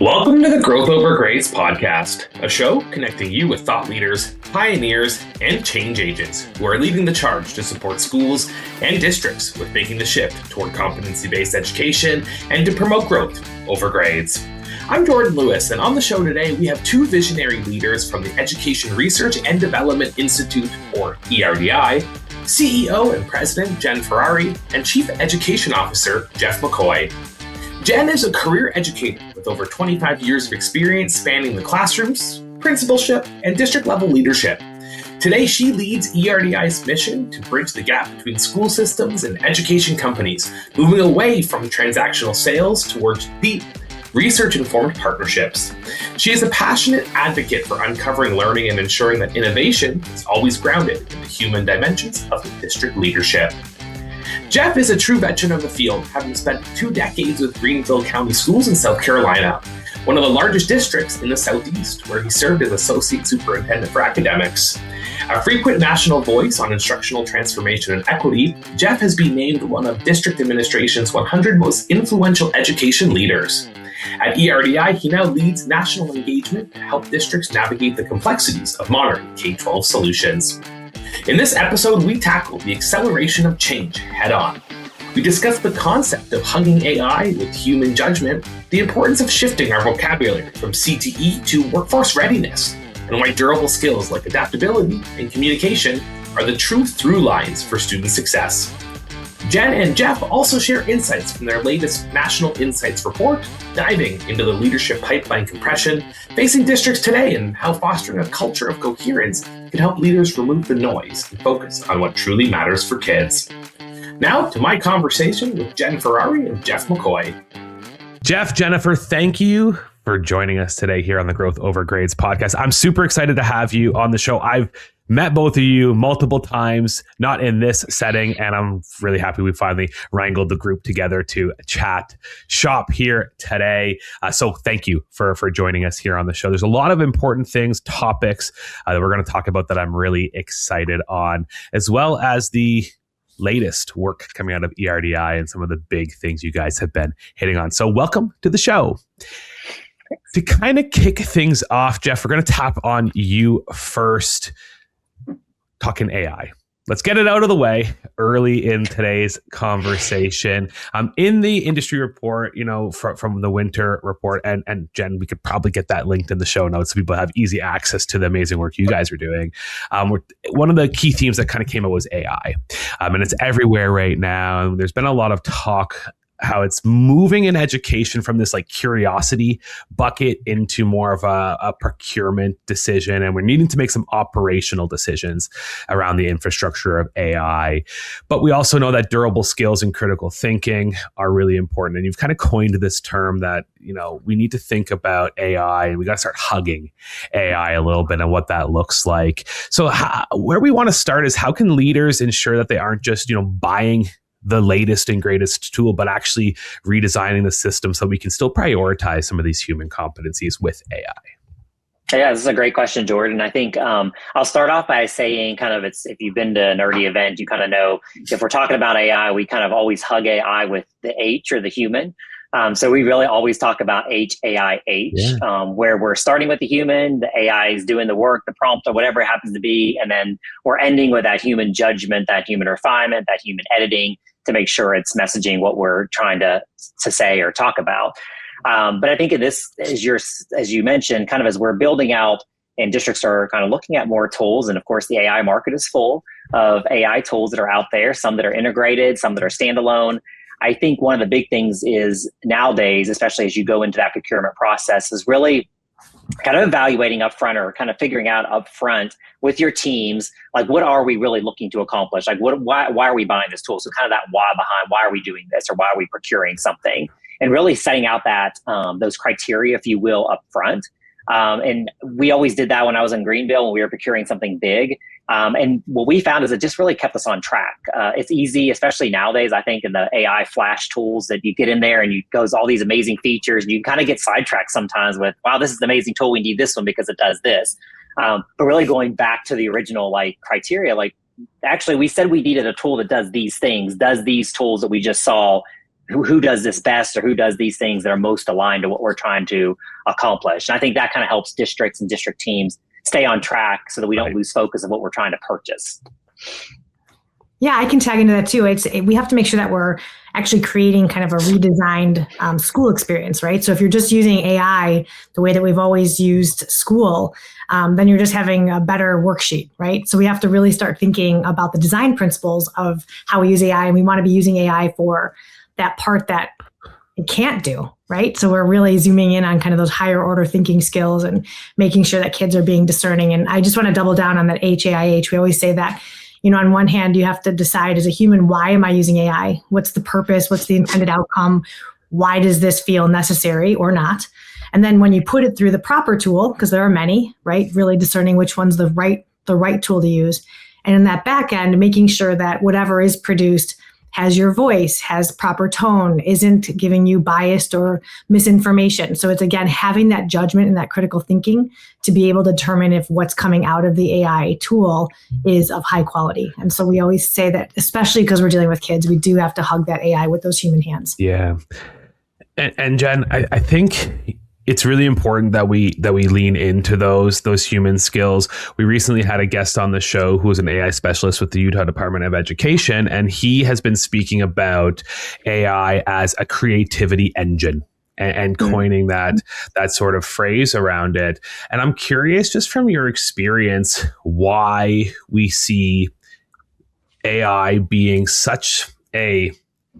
Welcome to the Growth Over Grades podcast, a show connecting you with thought leaders, pioneers, and change agents who are leading the charge to support schools and districts with making the shift toward competency-based education and to promote growth over grades. I'm Jordan Lewis, and on the show today, we have two visionary leaders from the Education Research and Development Institute, or ERDI, CEO and President Jen Ferrari, and Chief Education Officer Jeff McCoy. Jen is a career educator with over 25 years of experience spanning the classrooms, principalship, and district-level leadership. Today, she leads ERDI's mission to bridge the gap between school systems and education companies, moving away from transactional sales towards deep, research-informed partnerships. She is a passionate advocate for uncovering learning and ensuring that innovation is always grounded in the human dimensions of district leadership. Jeff is a true veteran of the field, having spent 2 decades with Greenville County Schools in South Carolina, one of the largest districts in the Southeast, where he served as Associate Superintendent for Academics. A frequent national voice on instructional transformation and equity, Jeff has been named one of District Administration's 100 most influential education leaders. At ERDI, he now leads national engagement to help districts navigate the complexities of modern K-12 solutions. In this episode, we tackle the acceleration of change head-on. We discuss the concept of hugging AI with human judgment, the importance of shifting our vocabulary from CTE to workforce readiness, and why durable skills like adaptability and communication are the true through lines for student success. Jen and Jeff also share insights from their latest National Insights report, diving into the leadership pipeline compression facing districts today and how fostering a culture of coherence can help leaders remove the noise and focus on what truly matters for kids. Now to my conversation with Jen Ferrari and Jeff McCoy. Jeff, Jennifer, thank you for joining us today here on the Growth Over Grades podcast. I'm super excited to have you on the show. I've met both of you multiple times, not in this setting, and I'm really happy we finally wrangled the group together to chat shop here today. So thank you for joining us here on the show. There's a lot of important things, topics that we're going to talk about that I'm really excited on, as well as the latest work coming out of ERDI and some of the big things you guys have been hitting on. So welcome to the show. To kind of kick things off, Jeff, we're going to tap on you first. Talking AI. Let's get it out of the way early in today's conversation. In the industry report, from the winter report, and Jen, we could probably get that linked in the show notes so people have easy access to the amazing work you guys are doing. One of the key themes that kind of came out was AI, and it's everywhere right now. And there's been a lot of talk how it's moving in education from this like curiosity bucket into more of a procurement decision. And we're needing to make some operational decisions around the infrastructure of AI. But we also know that durable skills and critical thinking are really important. And you've kind of coined this term that, we need to think about AI and we got to start hugging AI a little bit and what that looks like. So where we want to start is how can leaders ensure that they aren't just, buying the latest and greatest tool, but actually redesigning the system so we can still prioritize some of these human competencies with AI? Yeah, this is a great question, Jordan. I think I'll start off by saying if you've been to an ERDI event, you kind of know if we're talking about AI, we kind of always hug AI with the H or the human. So we really always talk about HAIH, where we're starting with the human, the AI is doing the work, the prompt, or whatever it happens to be, and then we're ending with that human judgment, that human refinement, that human editing to make sure it's messaging what we're trying to say or talk about. But I think in this, as you mentioned, kind of as we're building out and districts are kind of looking at more tools, and of course the AI market is full of AI tools that are out there, some that are integrated, some that are standalone. I think one of the big things is nowadays, especially as you go into that procurement process, is really kind of evaluating upfront or kind of figuring out upfront with your teams, like what are we really looking to accomplish? Like why are we buying this tool? So kind of that why behind why are we doing this or why are we procuring something? And really setting out that those criteria, if you will, upfront. And we always did that when I was in Greenville when we were procuring something big. And what we found is it just really kept us on track. It's easy, especially nowadays, I think, in the AI flash tools that you get in there and you goes all these amazing features and you kind of get sidetracked sometimes with, wow, this is an amazing tool. We need this one because it does this. But really going back to the original criteria, actually we said we needed a tool that does these things, does these tools that we just saw who does this best or who does these things that are most aligned to what we're trying to accomplish. And I think that kind of helps districts and district teams stay on track so that we don't lose focus of what we're trying to purchase. Yeah, I can tag into that too. We have to make sure that we're actually creating kind of a redesigned school experience, right? So if you're just using AI the way that we've always used school, then you're just having a better worksheet, right? So we have to really start thinking about the design principles of how we use AI, and we want to be using AI for that part that it can't do, right? So we're really zooming in on kind of those higher order thinking skills and making sure that kids are being discerning. And I just want to double down on that HAIH. We always say that, on one hand, you have to decide as a human, why am I using AI? What's the purpose? What's the intended outcome? Why does this feel necessary or not? And then when you put it through the proper tool, because there are many, right? Really discerning which one's the right tool to use. And in that back end, making sure that whatever is produced has your voice, has proper tone, isn't giving you biased or misinformation. So it's, again, having that judgment and that critical thinking to be able to determine if what's coming out of the AI tool is of high quality. And so we always say that, especially because we're dealing with kids, we do have to hug that AI with those human hands. Yeah. And Jen, I think it's really important that we lean into those human skills. We recently had a guest on the show who was an AI specialist with the Utah Department of Education, and he has been speaking about AI as a creativity engine and coining that sort of phrase around it. And I'm curious, just from your experience, why we see AI being such a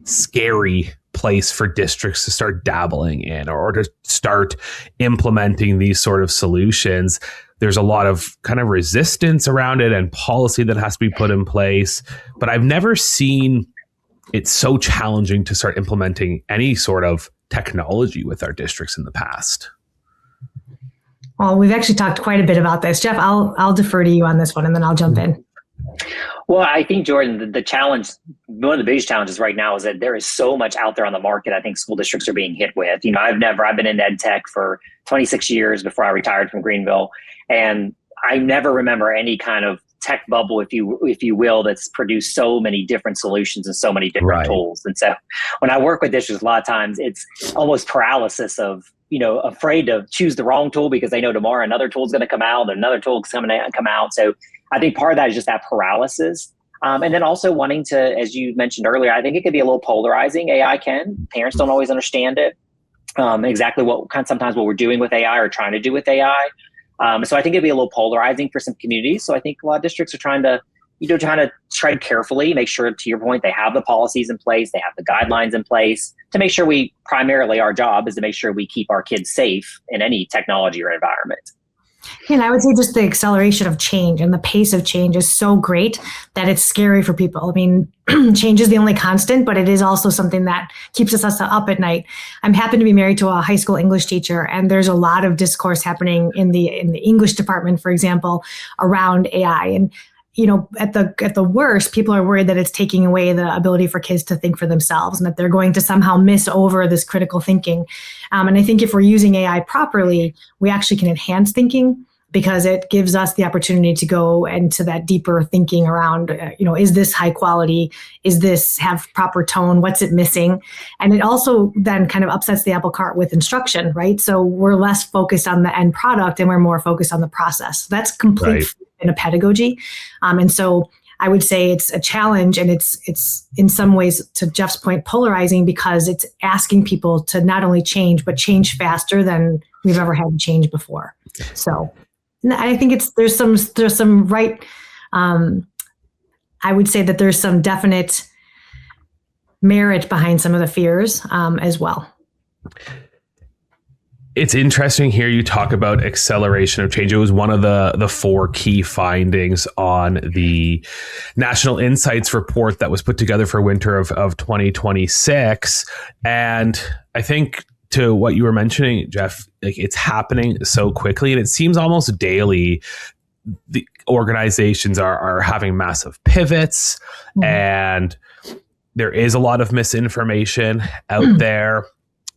scary place for districts to start dabbling in or to start implementing these sort of solutions. There's a lot of kind of resistance around it and policy that has to be put in place. But I've never seen it so challenging to start implementing any sort of technology with our districts in the past. Well, we've actually talked quite a bit about this. Jeff, I'll defer to you on this one, and then I'll jump in. Well, I think, Jordan, the challenge, one of the biggest challenges right now is that there is so much out there on the market I think school districts are being hit with. I've been in ed tech for 26 years before I retired from Greenville, and I never remember any kind of tech bubble, if you will, that's produced so many different solutions and so many different tools. And so when I work with districts, a lot of times it's almost paralysis of, afraid to choose the wrong tool because they know tomorrow another tool is going to come out, another tool is going to come out. So I think part of that is just that paralysis. And then also wanting to, as you mentioned earlier, I think it could be a little polarizing. AI can. Parents don't always understand it. Exactly sometimes what we're doing with AI or trying to do with AI. So I think it'd be a little polarizing for some communities. So I think a lot of districts are trying to tread carefully, make sure, to your point, they have the policies in place, they have the guidelines in place to make sure our job is to make sure we keep our kids safe in any technology or environment. And I would say just the acceleration of change and the pace of change is so great that it's scary for people. I mean, change is the only constant, but it is also something that keeps us up at night. I'm happy to be married to a high school English teacher, and there's a lot of discourse happening in the English department, for example, around AI. And at the worst, people are worried that it's taking away the ability for kids to think for themselves and that they're going to somehow miss over this critical thinking. And I think if we're using AI properly, we actually can enhance thinking because it gives us the opportunity to go into that deeper thinking around, is this high quality? Is this have proper tone? What's it missing? And it also then kind of upsets the apple cart with instruction, right? So we're less focused on the end product and we're more focused on the process. So that's complete in a pedagogy. And so I would say it's a challenge, and it's in some ways, to Jeff's point, polarizing because it's asking people to not only change, but change faster than we've ever had to change before. So I think there's some right. I would say that there's some definite merit behind some of the fears as well. It's interesting here you talk about acceleration of change. It was one of the 4 key findings on the National Insights report that was put together for winter of 2026. And I think, to what you were mentioning, Jeff, like, it's happening so quickly, and it seems almost daily the organizations are having massive pivots, and there is a lot of misinformation out there.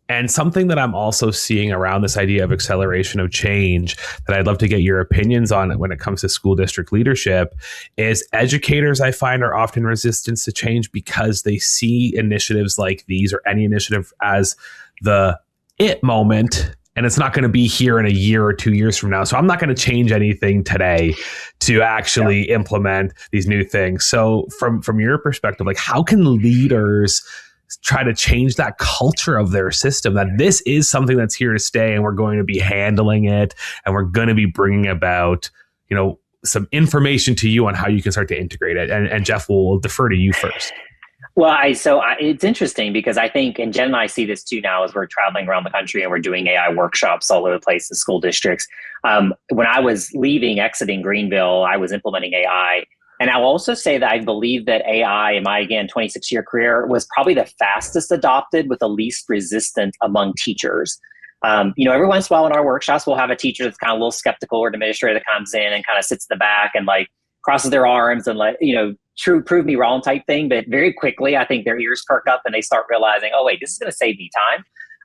And something that I'm also seeing around this idea of acceleration of change that I'd love to get your opinions on when it comes to school district leadership is educators, I find, are often resistant to change because they see initiatives like these or any initiative as the it moment. And it's not going to be here in a year or 2 years from now. So I'm not going to change anything today to actually implement these new things. So from your perspective, like how can leaders try to change that culture of their system, that this is something that's here to stay and we're going to be handling it and we're going to be bringing about, some information to you on how you can start to integrate it. And Jeff, we'll defer to you first. Well, it's interesting because I think, and Jen and I see this too now as we're traveling around the country and we're doing AI workshops all over the place in school districts. When I was exiting Greenville, I was implementing AI. And I'll also say that I believe that AI in my, 26-year career was probably the fastest adopted with the least resistant among teachers. Every once in a while in our workshops, we'll have a teacher that's kind of a little skeptical or an administrator that comes in and kind of sits in the back and like crosses their arms and prove me wrong type thing. But very quickly, I think their ears perk up and they start realizing, oh, wait, this is going to save me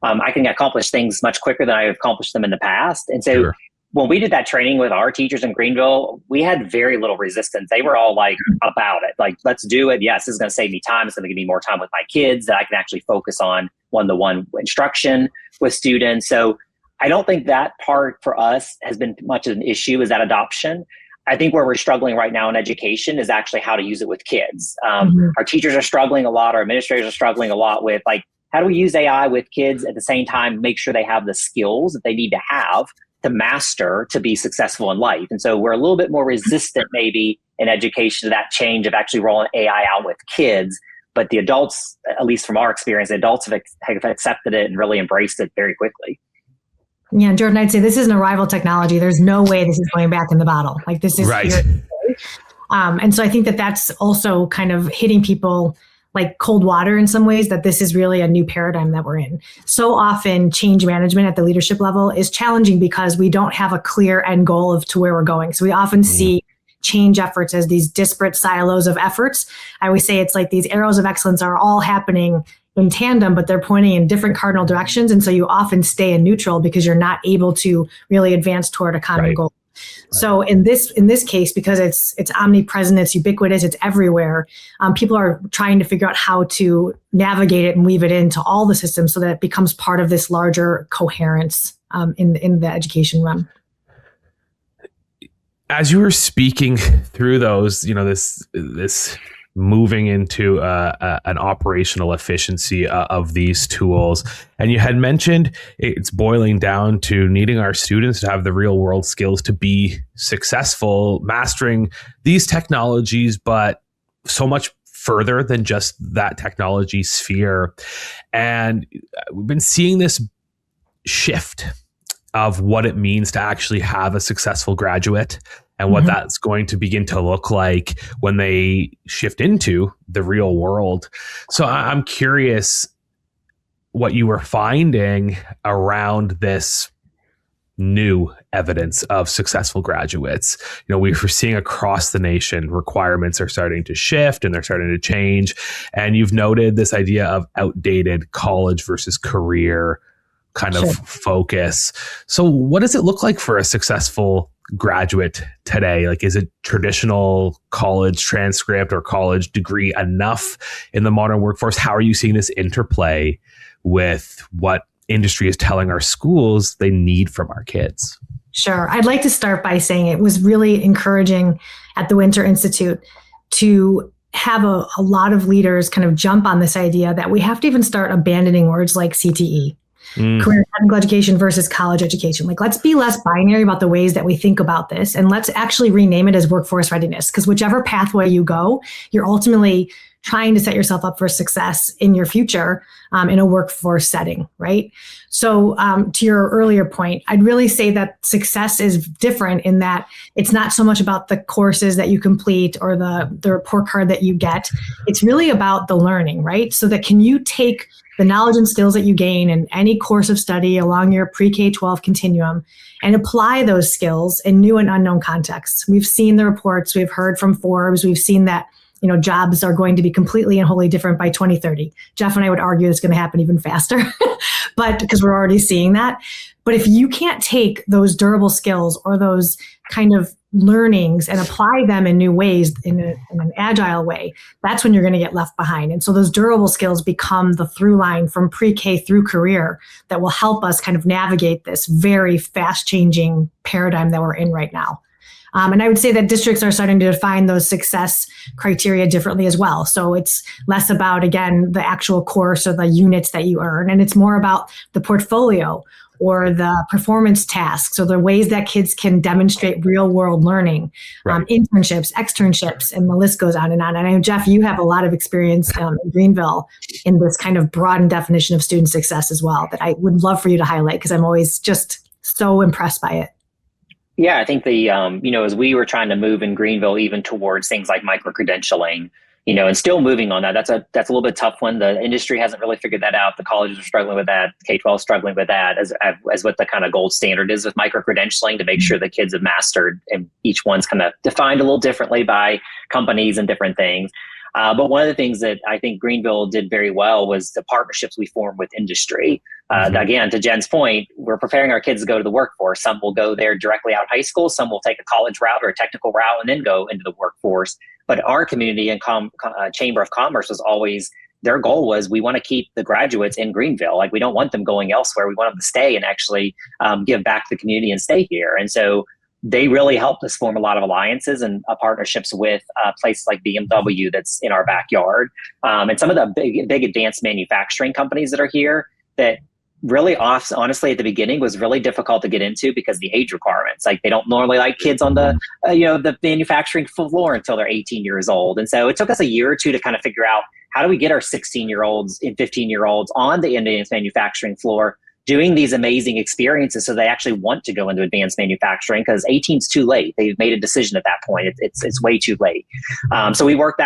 time. I can accomplish things much quicker than I've accomplished them in the past. And so Sure. When we did that training with our teachers in Greenville, we had very little resistance. They were all like about it. Like, let's do it. Yes, this is going to save me time. It's going to give me more time with my kids that I can actually focus on one-to-one instruction with students. So I don't think that part for us has been much of an issue, is that adoption. I think where we're struggling right now in education is actually how to use it with kids. Our teachers are struggling a lot. Our administrators are struggling a lot with like, how do we use AI with kids at the same time, make sure they have the skills that they need to have to master to be successful in life. And so we're a little bit more resistant maybe in education to that change of actually rolling AI out with kids. But the adults, at least from our experience, the adults have accepted it and really embraced it very quickly. Yeah, Jordan, I'd say this isn't a rival technology. There's no way this is going back in the bottle. Like this is right. Here. And so I think that that's also kind of hitting people like cold water in some ways, that this is really a new paradigm that we're in. So often change management at the leadership level is challenging because we don't have a clear end goal to where we're going. So we often see change efforts as these disparate silos of efforts. I always say it's like these arrows of excellence are all happening in tandem, but they're pointing in different cardinal directions. And so you often stay in neutral because you're not able to really advance toward a common goal. So in this case, because it's omnipresent, it's ubiquitous, it's everywhere, people are trying to figure out how to navigate it and weave it into all the systems so that it becomes part of this larger coherence in the education realm. As you were speaking through those, this moving into an operational efficiency of these tools. And you had mentioned it's boiling down to needing our students to have the real world skills to be successful, mastering these technologies, but so much further than just that technology sphere. And we've been seeing this shift of what it means to actually have a successful graduate and what that's going to begin to look like when they shift into the real world. So I'm curious what you were finding around this new evidence of successful graduates. We're seeing across the nation requirements are starting to shift and they're starting to change. And you've noted this idea of outdated college versus career kind of focus. So what does it look like for a successful graduate today? Like, is it traditional college transcript or college degree enough in the modern workforce? How are you seeing this interplay with what industry is telling our schools they need from our kids? Sure. I'd like to start by saying it was really encouraging at the Winter Institute to have a lot of leaders kind of jump on this idea that we have to even start abandoning words like CTE. Career technical education versus college education. Like, let's be less binary about the ways that we think about this, and let's actually rename it as workforce readiness, because whichever pathway you go, you're ultimately trying to set yourself up for success in your future in a workforce setting, right? So to your earlier point, I'd really say that success is different in that it's not so much about the courses that you complete or the report card that you get. It's really about the learning, right? So that can you take the knowledge and skills that you gain in any course of study along your pre-K-12 continuum and apply those skills in new and unknown contexts. We've seen the reports, we've heard from Forbes, we've seen that jobs are going to be completely and wholly different by 2030. Jeff and I would argue it's going to happen even faster, but because we're already seeing that. But if you can't take those durable skills or those kind of learnings and apply them in new ways, in an agile way, that's when you're going to get left behind. And so those durable skills become the through line from pre-K through career that will help us kind of navigate this very fast changing paradigm that we're in right now. And I would say that districts are starting to define those success criteria differently as well. So it's less about, again, the actual course or the units that you earn, and it's more about the portfolio or the performance tasks or the ways that kids can demonstrate real world learning, right. Internships, externships, and the list goes on. And I know, Jeff, you have a lot of experience in Greenville in this kind of broadened definition of student success as well that I would love for you to highlight because I'm always just so impressed by it. Yeah, I think as we were trying to move in Greenville even towards things like micro-credentialing, and still moving on that, that's a little bit tough one. The industry hasn't really figured that out. The colleges are struggling with that. K-12 is struggling with that as what the kind of gold standard is with micro-credentialing to make sure the kids have mastered, and each one's kind of defined a little differently by companies and different things. But one of the things that I think Greenville did very well was the partnerships we formed with industry. Again, to Jen's point, we're preparing our kids to go to the workforce. Some will go there directly out of high school. Some will take a college route or a technical route and then go into the workforce. But our community and Chamber of Commerce was always, their goal was we want to keep the graduates in Greenville. Like we don't want them going elsewhere. We want them to stay and actually give back to the community and stay here. And so they really helped us form a lot of alliances and partnerships with places like BMW that's in our backyard. And some of the big advanced manufacturing companies that are here that really honestly at the beginning was really difficult to get into because of the age requirements. Like they don't normally like kids on the, the manufacturing floor until they're 18 years old. And so it took us a year or two to kind of figure out how do we get our 16-year-olds and 15-year-olds on the advanced manufacturing floor doing these amazing experiences so they actually want to go into advanced manufacturing because 18 is too late. They've made a decision at that point. It's way too late. So we worked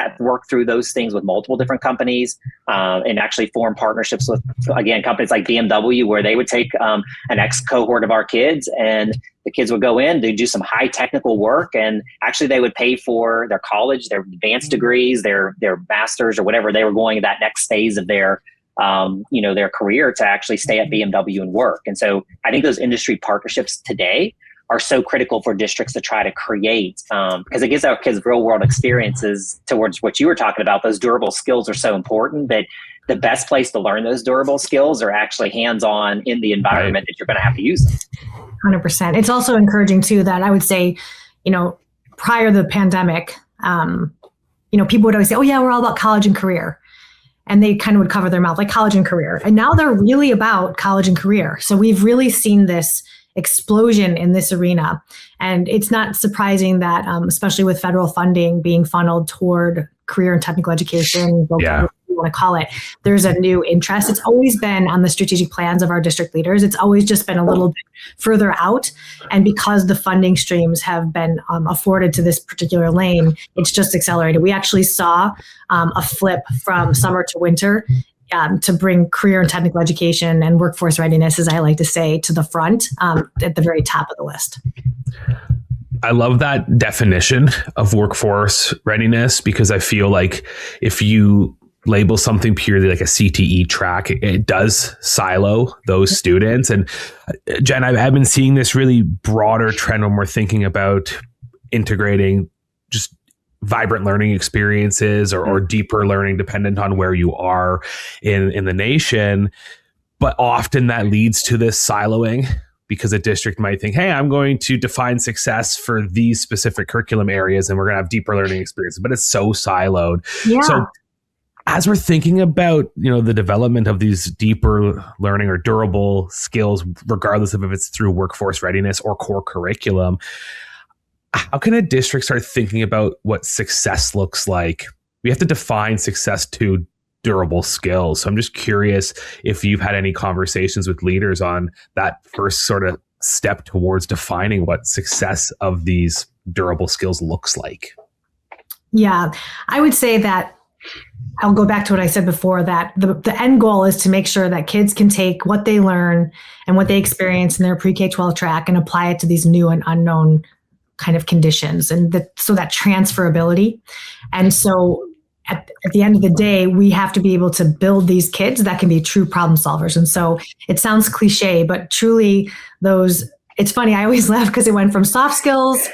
through those things with multiple different companies and actually formed partnerships with, again, companies like BMW where they would take an ex-cohort of our kids and the kids would go in, they'd do some high technical work and actually they would pay for their college, their advanced degrees, their masters or whatever they were going that next phase of their career to actually stay at BMW and work. And so I think those industry partnerships today are so critical for districts to try to create because it gives our kids real world experiences towards what you were talking about. Those durable skills are so important that the best place to learn those durable skills are actually hands-on in the environment that you're going to have to use them. 100%. It's also encouraging too that I would say, prior to the pandemic, people would always say, oh yeah, we're all about college and career. And they kind of would cover their mouth like college and career. And now they're really about college and career. So we've really seen this explosion in this arena. And it's not surprising that, especially with federal funding being funneled toward career and technical education, whatever you want to call it, there's a new interest. It's always been on the strategic plans of our district leaders. It's always just been a little bit further out. And because the funding streams have been afforded to this particular lane, it's just accelerated. We actually saw a flip from summer to winter to bring career and technical education and workforce readiness, as I like to say, to the front at the very top of the list. I love that definition of workforce readiness because I feel like if you label something purely like a CTE track, it does silo those students. And Jen, I've been seeing this really broader trend when we're thinking about integrating just vibrant learning experiences or deeper learning dependent on where you are in the nation. But often that leads to this siloing because a district might think, hey, I'm going to define success for these specific curriculum areas and we're going to have deeper learning experiences, but it's so siloed. Yeah. So as we're thinking about, the development of these deeper learning or durable skills, regardless of if it's through workforce readiness or core curriculum, how can a district start thinking about what success looks like? We have to define success to durable skills. So I'm just curious if you've had any conversations with leaders on that first sort of step towards defining what success of these durable skills looks like. Yeah, I would say that I'll go back to what I said before, that the end goal is to make sure that kids can take what they learn and what they experience in their pre-K-12 track and apply it to these new and unknown kind of conditions, and so that transferability. And so at the end of the day, we have to be able to build these kids that can be true problem solvers. And so it sounds cliche, but truly it's funny. I always laugh because it went from soft skills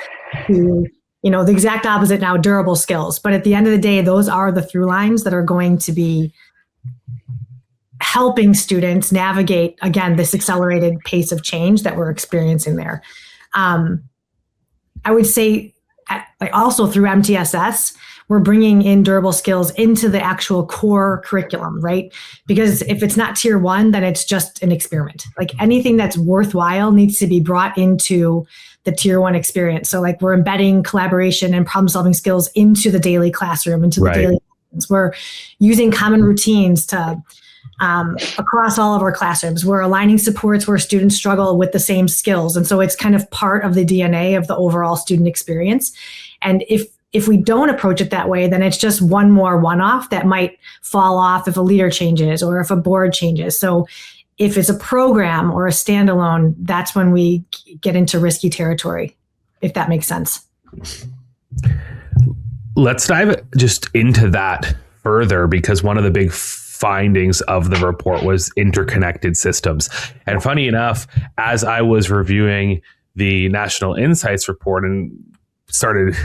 to, the exact opposite now, durable skills. But at the end of the day, those are the through lines that are going to be helping students navigate, again, this accelerated pace of change that we're experiencing there. I would say also through MTSS, we're bringing in durable skills into the actual core curriculum, right? Because if it's not tier 1, then it's just an experiment. Like anything that's worthwhile needs to be brought into the tier 1 experience. So like we're embedding collaboration and problem solving skills into the daily classroom, into the daily lessons. We're using common routines to across all of our classrooms. We're aligning supports where students struggle with the same skills. And so it's kind of part of the DNA of the overall student experience. And if we don't approach it that way, then it's just one more one-off that might fall off if a leader changes or if a board changes. So if it's a program or a standalone, that's when we get into risky territory, if that makes sense. Let's dive just into that further, because one of the big findings of the report was interconnected systems. And funny enough, as I was reviewing the National Insights report and started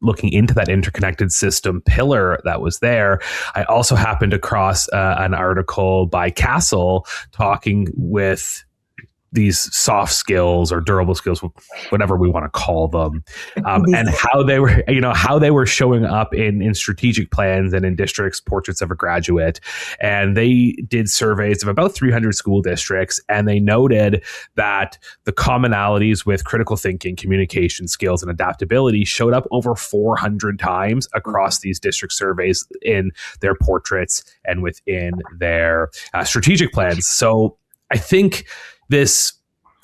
looking into that interconnected system pillar that was there, I also happened across an article by Castle talking with these soft skills or durable skills, whatever we want to call them, and how they were showing up in strategic plans and in districts' portraits of a graduate. And they did surveys of about 300 school districts, and they noted that the commonalities with critical thinking, communication skills, and adaptability showed up over 400 times across these district surveys in their portraits and within their strategic plans. So I think this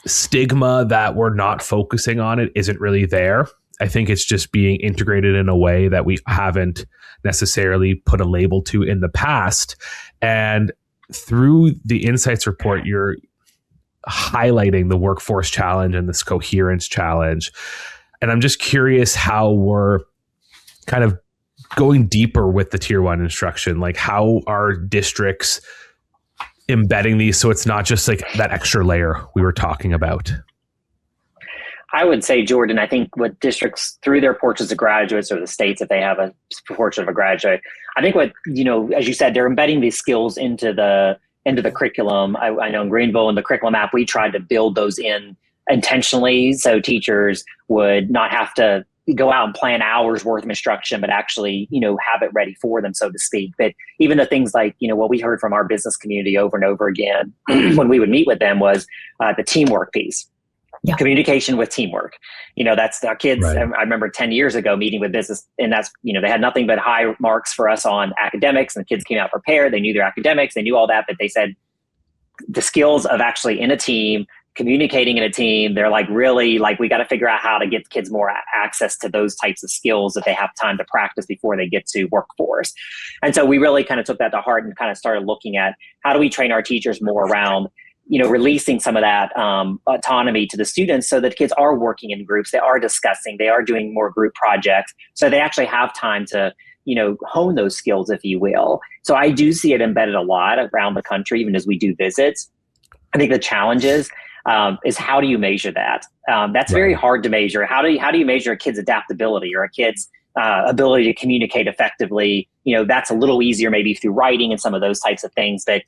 stigma that we're not focusing on it isn't really there. I think it's just being integrated in a way that we haven't necessarily put a label to in the past. And through the Insights report, you're highlighting the workforce challenge and this coherence challenge. And I'm just curious how we're kind of going deeper with the tier 1 instruction. Like, how are districts embedding these so it's not just like that extra layer we were talking about? I would say, Jordan, I think what districts through their portraits of graduates, or the states if they have a portrait of a graduate, I think what, as you said, they're embedding these skills into the curriculum. I know in Greenville in the curriculum app, we tried to build those in intentionally so teachers would not have to go out and plan hours worth of instruction, but actually, have it ready for them, so to speak. But even the things like, what we heard from our business community over and over again when we would meet with them was the teamwork piece. Yeah. Communication with teamwork. That's our kids. Right. I remember 10 years ago meeting with business, and that's, they had nothing but high marks for us on academics, and the kids came out prepared. They knew their academics, they knew all that, but they said the skills of actually in a team, communicating in a team, they're like, really, like, we got to figure out how to get kids more access to those types of skills that they have time to practice before they get to workforce. And so we really kind of took that to heart and kind of started looking at how do we train our teachers more around, releasing some of that autonomy to the students so that kids are working in groups, they are discussing, they are doing more group projects, so they actually have time to hone those skills, if you will. So I do see it embedded a lot around the country, even as we do visits. I think the challenge is how do you measure that? That's very hard to measure. How do you measure a kid's adaptability or a kid's ability to communicate effectively? That's a little easier maybe through writing and some of those types of things. But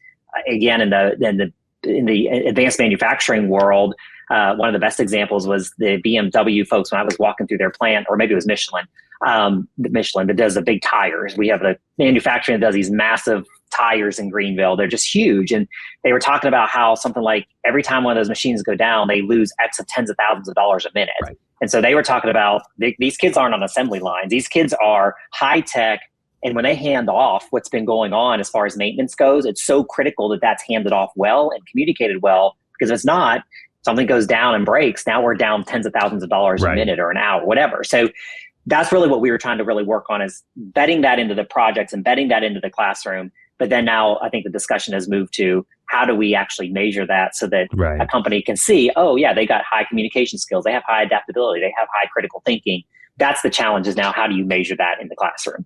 again, in the advanced manufacturing world, one of the best examples was the BMW folks when I was walking through their plant, or maybe it was Michelin that does the big tires. We have the manufacturing that does these massive tires in Greenville. They're just huge. And they were talking about how something like every time one of those machines go down, they lose X of tens of thousands of dollars a minute. Right. And so they were talking about these kids aren't on assembly lines. These kids are high tech. And when they hand off what's been going on as far as maintenance goes, it's so critical that that's handed off well and communicated well, because if it's not, something goes down and breaks. Now we're down tens of thousands of dollars a minute or an hour, whatever. So that's really what we were trying to really work on, is embedding that into the projects, embedding that into the classroom. But then now I think the discussion has moved to how do we actually measure that so that a company can see, oh yeah, they got high communication skills, they have high adaptability, they have high critical thinking. That's the challenge, is now how do you measure that in the classroom?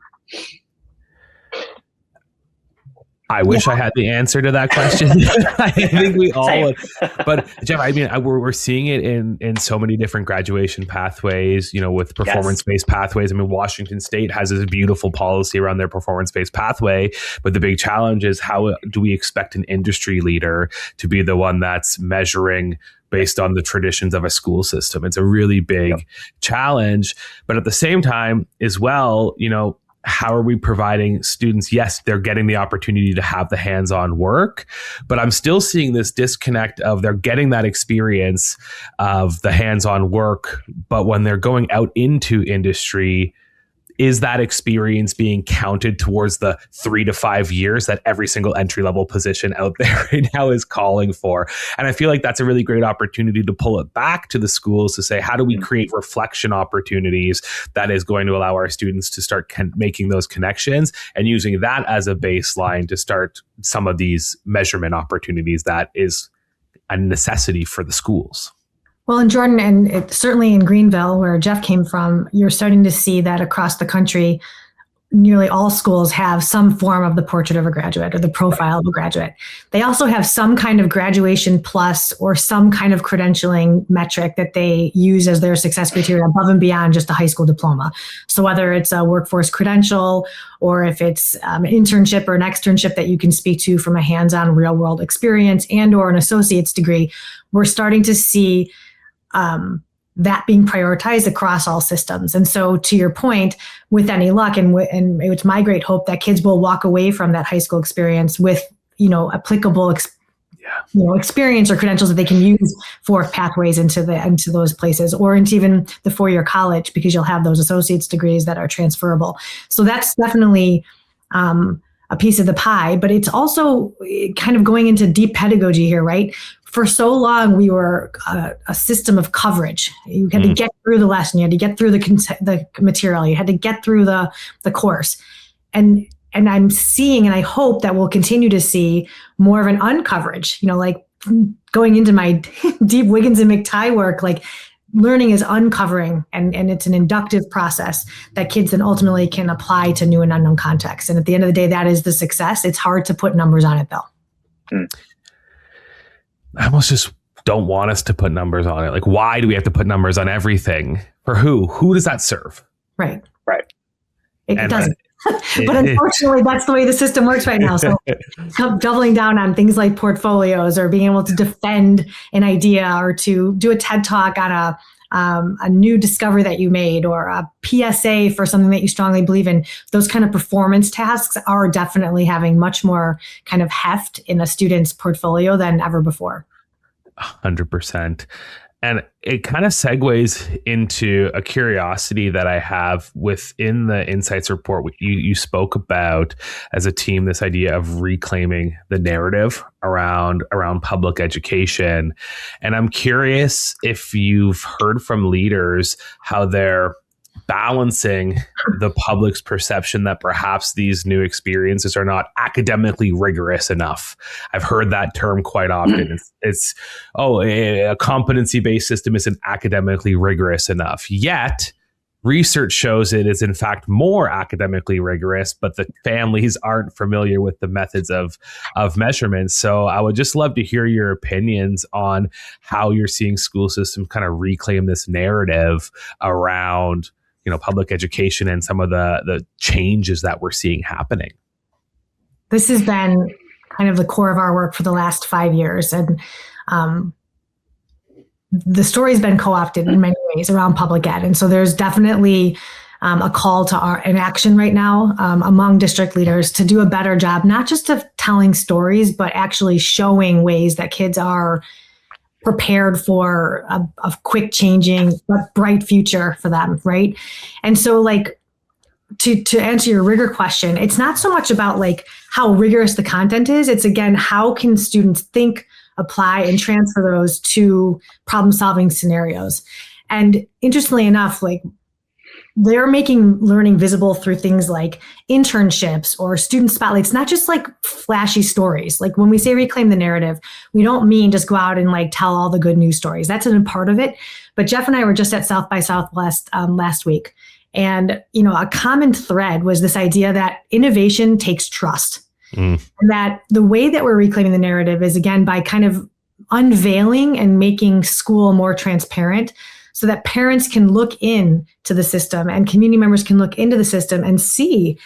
I wish I had the answer to that question. I think we all would. But Jeff, I mean, we're seeing it in so many different graduation pathways, with performance-based pathways. I mean, Washington State has this beautiful policy around their performance-based pathway. But the big challenge is, how do we expect an industry leader to be the one that's measuring based on the traditions of a school system? It's a really big challenge. But at the same time as well, how are we providing students? Yes, they're getting the opportunity to have the hands-on work, but I'm still seeing this disconnect of they're getting that experience of the hands-on work, but when they're going out into industry, is that experience being counted towards the 3 to 5 years that every single entry-level position out there right now is calling for? And I feel like that's a really great opportunity to pull it back to the schools to say, how do we create reflection opportunities that is going to allow our students to start making those connections and using that as a baseline to start some of these measurement opportunities that is a necessity for the schools? Well, in Jordan, and certainly in Greenville, where Jeff came from, you're starting to see that across the country, nearly all schools have some form of the portrait of a graduate or the profile of a graduate. They also have some kind of graduation plus or some kind of credentialing metric that they use as their success criteria above and beyond just a high school diploma. So whether it's a workforce credential or if it's an internship or an externship that you can speak to from a hands-on real world experience and or an associate's degree, we're starting to see that being prioritized across all systems. And so to your point, with any luck, and it's my great hope that kids will walk away from that high school experience with, applicable experience or credentials that they can use for pathways into those places or into even the 4-year college, because you'll have those associate's degrees that are transferable. So that's definitely a piece of the pie, but it's also kind of going into deep pedagogy here, right? For so long, we were a system of coverage. You had to get through the lesson. You had to get through the material. You had to get through the course. And I'm seeing, and I hope that we'll continue to see more of an uncoverage, like going into my deep Wiggins and McTighe work, like learning is uncovering and it's an inductive process that kids then ultimately can apply to new and unknown contexts. And at the end of the day, that is the success. It's hard to put numbers on it though. I almost just don't want us to put numbers on it. Like, why do we have to put numbers on everything? For who? Who does that serve? Right. It And doesn't. But unfortunately, that's the way the system works right now. So doubling down on things like portfolios or being able to defend an idea or to do a TED Talk on a new discovery that you made or a PSA for something that you strongly believe in, those kind of performance tasks are definitely having much more kind of heft in a student's portfolio than ever before. 100%. And it kind of segues into a curiosity that I have within the Insights report. You spoke about as a team this idea of reclaiming the narrative around public education. And I'm curious if you've heard from leaders how they're balancing the public's perception that perhaps these new experiences are not academically rigorous enough. I've heard that term quite often. It's a competency-based system isn't academically rigorous enough. Yet, research shows it is in fact more academically rigorous, but the families aren't familiar with the methods of measurement. So I would just love to hear your opinions on how you're seeing school systems kind of reclaim this narrative around public education and some of the changes that we're seeing happening. This has been kind of the core of our work for the last 5 years. And the story's been co-opted in many ways around public ed. And so there's definitely a call to an action right now among district leaders to do a better job, not just of telling stories, but actually showing ways that kids are prepared for a quick changing but bright future for them, right? And so like to answer your rigor question, it's not so much about like how rigorous the content is. It's again, how can students think, apply, and transfer those to problem solving scenarios? And interestingly enough, like they're making learning visible through things like internships or student spotlights, not just like flashy stories. Like when we say reclaim the narrative, we don't mean just go out and like tell all the good news stories. That's a part of it. But Jeff and I were just at South by Southwest last week. And, a common thread was this idea that innovation takes trust. And that the way that we're reclaiming the narrative is, again, by kind of unveiling and making school more transparent so that parents can look into the system and community members can look into the system and see,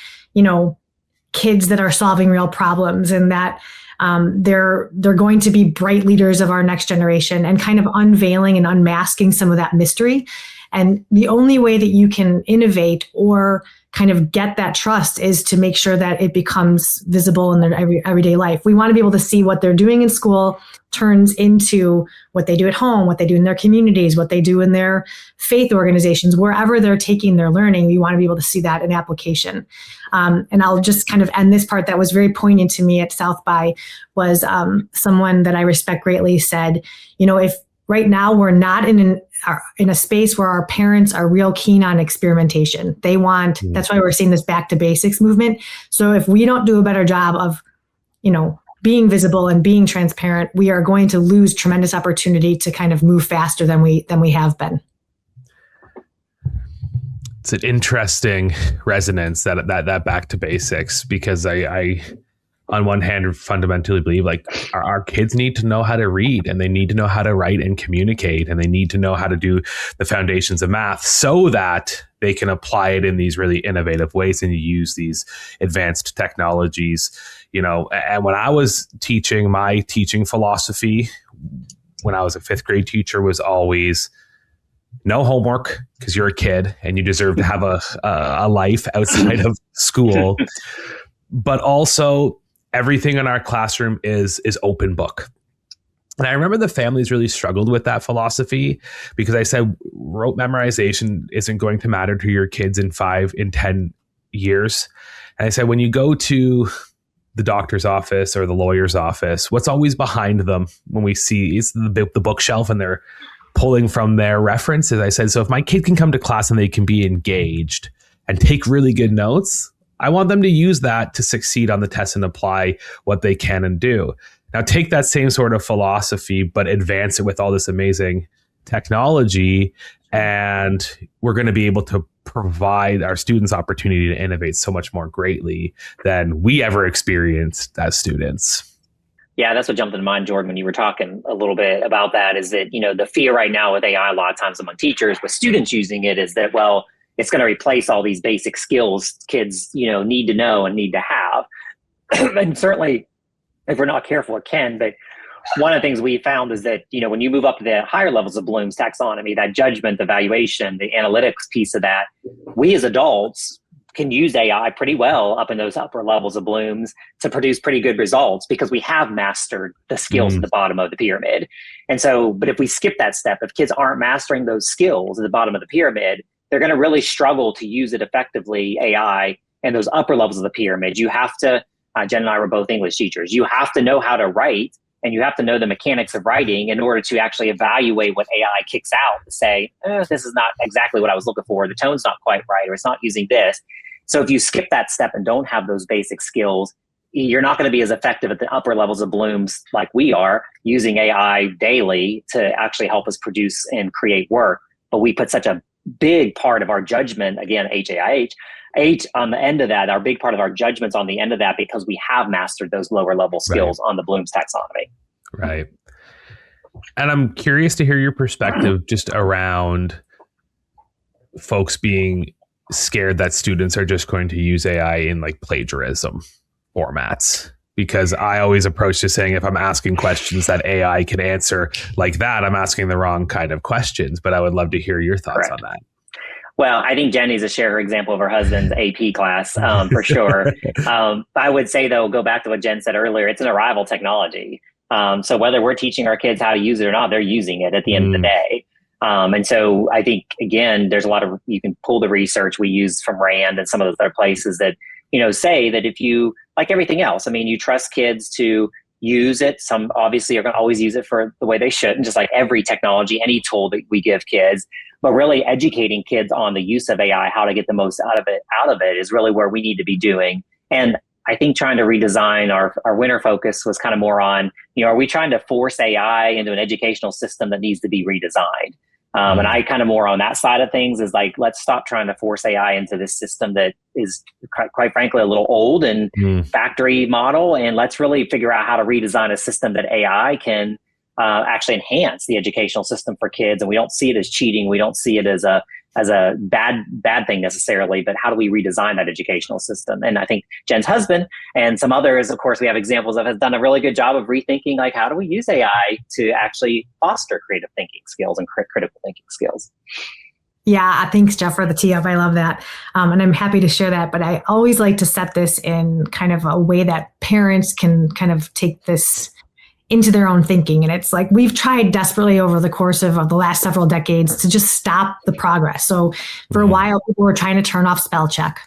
kids that are solving real problems, and that they're going to be bright leaders of our next generation, and kind of unveiling and unmasking some of that mystery. And the only way that you can innovate or kind of get that trust is to make sure that it becomes visible in their everyday life. We want to be able to see what they're doing in school turns into what they do at home, what they do in their communities, what they do in their faith organizations, wherever they're taking their learning. We want to be able to see that in application. And I'll just kind of end this part that was very poignant to me at South by was someone that I respect greatly said, if right now we're not in a space where our parents are real keen on experimentation. They want, that's why we're seeing this back to basics movement. So if we don't do a better job of, being visible and being transparent, we are going to lose tremendous opportunity to kind of move faster than we have been. It's an interesting resonance that back to basics, because I on one hand fundamentally believe like our kids need to know how to read, and they need to know how to write and communicate, and they need to know how to do the foundations of math so that they can apply it in these really innovative ways and use these advanced technologies. And when I was teaching, my teaching philosophy when I was a fifth grade teacher was always no homework, because you're a kid and you deserve to have a life outside of school. But also everything in our classroom is open book. And I remember the families really struggled with that philosophy, because I said rote memorization isn't going to matter to your kids in 10 years. And I said, when you go to the doctor's office or the lawyer's office, what's always behind them when we see is the bookshelf, and they're pulling from their references. I said, so if my kid can come to class and they can be engaged and take really good notes, I want them to use that to succeed on the test and apply what they can and do. Now take that same sort of philosophy, but advance it with all this amazing technology, and we're going to be able to provide our students opportunity to innovate so much more greatly than we ever experienced as students. Yeah, that's what jumped into mind, Jordan, when you were talking a little bit about that, is that, the fear right now with AI, a lot of times among teachers, with students using it, is that, well, it's going to replace all these basic skills kids, need to know and need to have. And certainly, if we're not careful, it can. But one of the things we found is that, when you move up to the higher levels of Bloom's taxonomy, that judgment, the evaluation, the analytics piece of that, we as adults can use AI pretty well up in those upper levels of Bloom's to produce pretty good results, because we have mastered the skills at the bottom of the pyramid. And so, but if we skip that step, if kids aren't mastering those skills at the bottom of the pyramid, they're going to really struggle to use it effectively, AI, in those upper levels of the pyramid. You have to, Jen and I were both English teachers, you have to know how to write, and you have to know the mechanics of writing in order to actually evaluate what AI kicks out to say, this is not exactly what I was looking for, the tone's not quite right, or it's not using this. So if you skip that step and don't have those basic skills, you're not going to be as effective at the upper levels of Bloom's like we are, using AI daily to actually help us produce and create work. But we put such a big part of our judgment, again, H on the end of that, our big part of our judgments on the end of that, because we have mastered those lower level skills on the Bloom's taxonomy. Right. And I'm curious to hear your perspective just around folks being scared that students are just going to use AI in like plagiarism formats. Because I always approach to saying, if I'm asking questions that AI can answer like that, I'm asking the wrong kind of questions. But I would love to hear your thoughts on that. Well, I think Jen needs to share her example of her husband's AP class for sure. I would say, though, go back to what Jen said earlier, it's an arrival technology. So whether we're teaching our kids how to use it or not, they're using it at the end of the day. And so I think, again, there's a lot of, you can pull the research we use from RAND and some of those other places that, say that if you, like everything else, I mean, you trust kids to use it. Some obviously are going to always use it for the way they should. And just like every technology, any tool that we give kids, but really educating kids on the use of AI, how to get the most out of it is really where we need to be doing. And I think trying to redesign our winter focus was kind of more on, are we trying to force AI into an educational system that needs to be redesigned? And I kind of more on that side of things is like, let's stop trying to force AI into this system that is quite frankly a little old and factory model. And let's really figure out how to redesign a system that AI can actually enhance the educational system for kids. And we don't see it as cheating. We don't see it as a bad thing necessarily, but how do we redesign that educational system? And I think Jen's husband and some others, of course, we have examples of, has done a really good job of rethinking, like, how do we use AI to actually foster creative thinking skills and critical thinking skills? Yeah, thanks, Jeff, for the tee up. I love that. And I'm happy to share that. But I always like to set this in kind of a way that parents can kind of take this into their own thinking. And it's like, we've tried desperately over the course of the last several decades to just stop the progress. So for a while, people were trying to turn off spell check,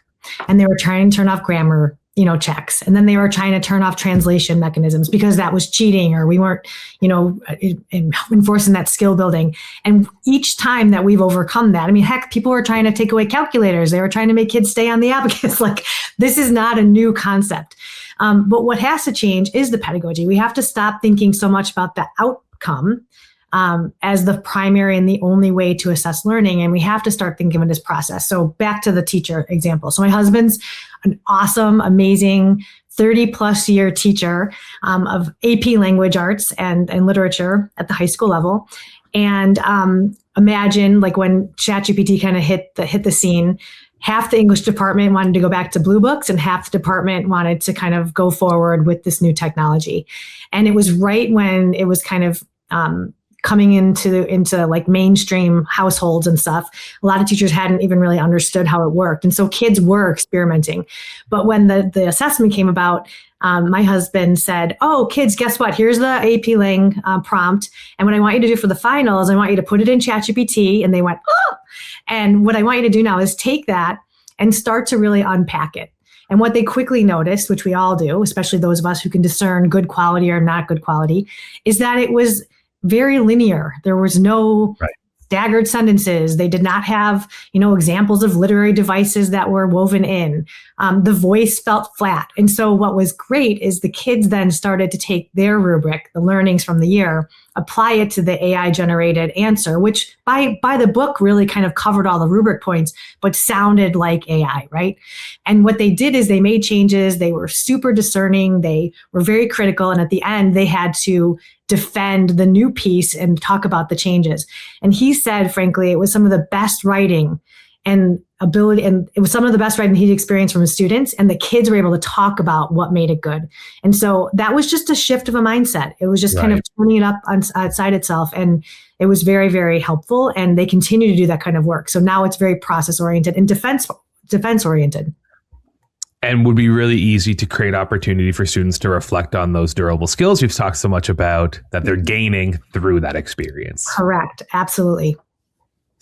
and they were trying to turn off grammar, checks. And then they were trying to turn off translation mechanisms because that was cheating, or we weren't, enforcing that skill building. And each time that we've overcome that, I mean, heck, people were trying to take away calculators. They were trying to make kids stay on the abacus. Like, this is not a new concept. But what has to change is the pedagogy. We have to stop thinking so much about the outcome as the primary and the only way to assess learning. And we have to start thinking of this process. So back to the teacher example. So my husband's an awesome, amazing 30 plus year teacher of AP language arts and literature at the high school level. And imagine like when ChatGPT kind of hit the scene, half the English department wanted to go back to Blue Books and half the department wanted to kind of go forward with this new technology. And it was right when it was kind of coming into like mainstream households and stuff. A lot of teachers hadn't even really understood how it worked. And so kids were experimenting. But when the assessment came about, my husband said, "Oh, kids, guess what? Here's the AP Lang prompt. And what I want you to do for the finals, I want you to put it in ChatGPT." And they went, "Oh!" And what I want you to do now is take that and start to really unpack it. And what they quickly noticed, which we all do, especially those of us who can discern good quality or not good quality, is that it was very linear. There was no staggered sentences. They did not have, examples of literary devices that were woven in. The voice felt flat. And so what was great is the kids then started to take their rubric, the learnings from the year, apply it to the AI generated answer, which by the book really kind of covered all the rubric points, but sounded like AI, right? And what they did is they made changes. They were super discerning. They were very critical. And at the end, they had to defend the new piece and talk about the changes. And he said, frankly, it was some of the best writing and ability, and it was some of the best writing he'd experienced from his students, and the kids were able to talk about what made it good. And so that was just a shift of a mindset. It was just kind of turning it up outside itself, and it was very, very helpful, and they continue to do that kind of work. So now it's very process-oriented and defense-oriented. And would be really easy to create opportunity for students to reflect on those durable skills we've talked so much about that they're gaining through that experience. Correct. Absolutely.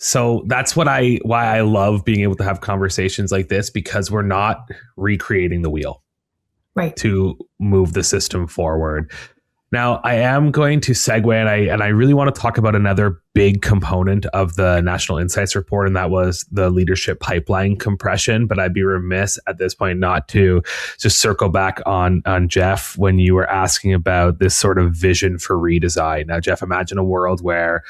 So that's why I love being able to have conversations like this, because we're not recreating the wheel to move the system forward. Now, I am going to segue, and I really want to talk about another big component of the National Insights Report, and that was the leadership pipeline compression. But I'd be remiss at this point not to just circle back on Jeff when you were asking about this sort of vision for redesign. Now, Jeff, imagine a world where,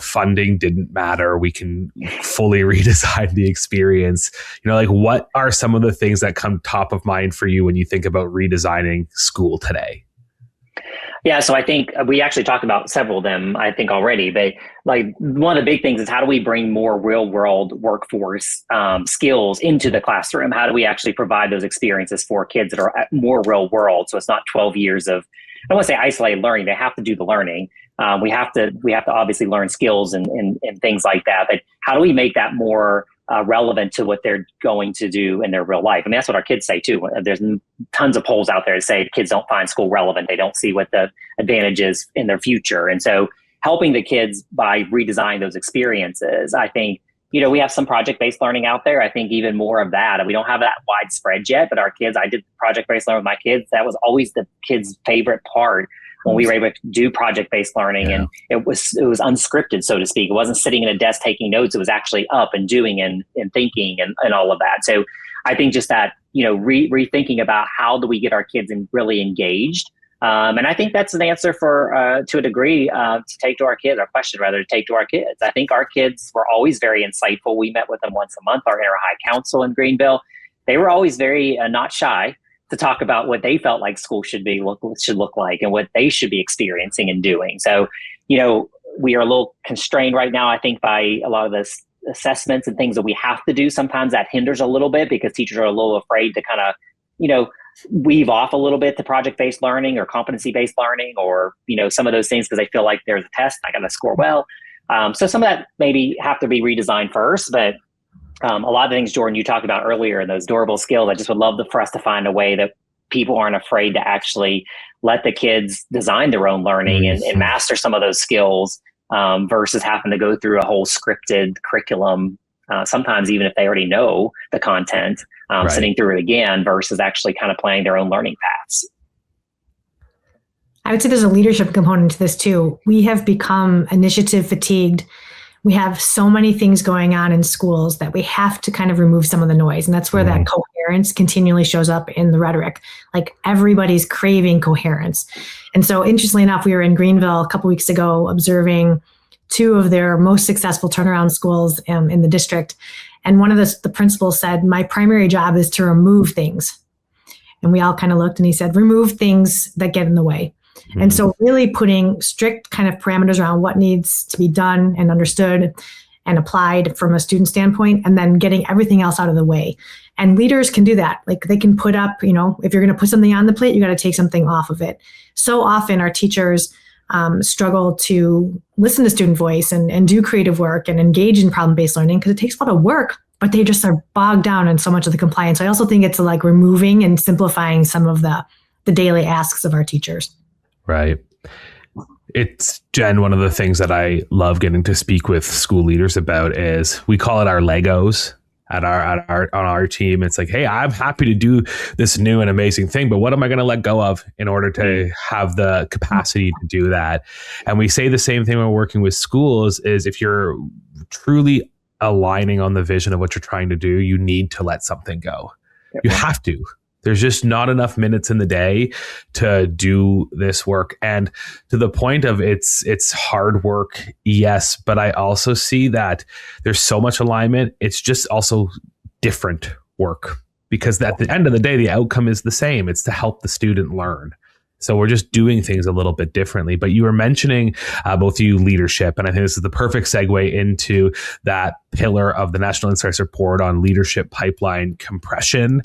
funding didn't matter. We can fully redesign the experience. Like, what are some of the things that come top of mind for you when you think about redesigning school today? Yeah, so I think we actually talked about several of them, I think, already. But like, one of the big things is, how do we bring more real world workforce skills into the classroom? How do we actually provide those experiences for kids that are more real world? So it's not 12 years of, I don't want to say isolated learning. They have to do the learning. We have to obviously learn skills and things like that. But how do we make that more relevant to what they're going to do in their real life? I mean, that's what our kids say too. There's tons of polls out there that say kids don't find school relevant. They don't see what the advantage is in their future. And so helping the kids by redesigning those experiences, I think, we have some project-based learning out there. I think even more of that. And we don't have that widespread yet, but our kids, I did project-based learning with my kids. That was always the kids' favorite part when we were able to do project-based learning. And it was unscripted, so to speak. It wasn't sitting in a desk taking notes. It was actually up and doing and thinking and all of that. So I think just that, rethinking about how do we get our kids really engaged And I think that's an answer for, to a degree, to take to our kids, our question rather, to take to our kids. I think our kids were always very insightful. We met with them once a month, our inter-high council in Greenville. They were always very not shy to talk about what they felt like school should look like and what they should be experiencing and doing. So, we are a little constrained right now, I think, by a lot of this assessments and things that we have to do. Sometimes that hinders a little bit because teachers are a little afraid to kind of, weave off a little bit to project-based learning or competency-based learning or, some of those things because they feel like there's a test, I got to score well. So some of that maybe have to be redesigned first, but a lot of the things, Jordan, you talked about earlier, those durable skills, I just would love for us to find a way that people aren't afraid to actually let the kids design their own learning and master some of those skills versus having to go through a whole scripted curriculum. Sometimes even if they already know the content, sitting through it again versus actually kind of planning their own learning paths. I would say there's a leadership component to this too. We have become initiative fatigued. We have so many things going on in schools that we have to kind of remove some of the noise. And that's where that coherence continually shows up in the rhetoric. Like everybody's craving coherence. And so interestingly enough, we were in Greenville a couple weeks ago observing two of their most successful turnaround schools in the district. And one of the principals said, my primary job is to remove things. And we all kind of looked and he said, remove things that get in the way. And so really putting strict kind of parameters around what needs to be done and understood and applied from a student standpoint, and then getting everything else out of the way. And leaders can do that. Like they can put up, if you're going to put something on the plate, you got to take something off of it. So often our teachers struggle to listen to student voice and do creative work and engage in problem-based learning because it takes a lot of work, but they just are bogged down in so much of the compliance. I also think it's like removing and simplifying some of the daily asks of our teachers. Right. It's, Jen, one of the things that I love getting to speak with school leaders about is we call it our Legos on our team. It's like, hey, I'm happy to do this new and amazing thing, but what am I going to let go of in order to have the capacity to do that? And we say the same thing when we're working with schools is if you're truly aligning on the vision of what you're trying to do, you need to let something go. You have to. There's just not enough minutes in the day to do this work. And to the point of it's hard work, yes, but I also see that there's so much alignment. It's just also different work because at the end of the day, the outcome is the same. It's to help the student learn. So we're just doing things a little bit differently. But you were mentioning both you leadership, and I think this is the perfect segue into that pillar of the National Insights Report on leadership pipeline compression.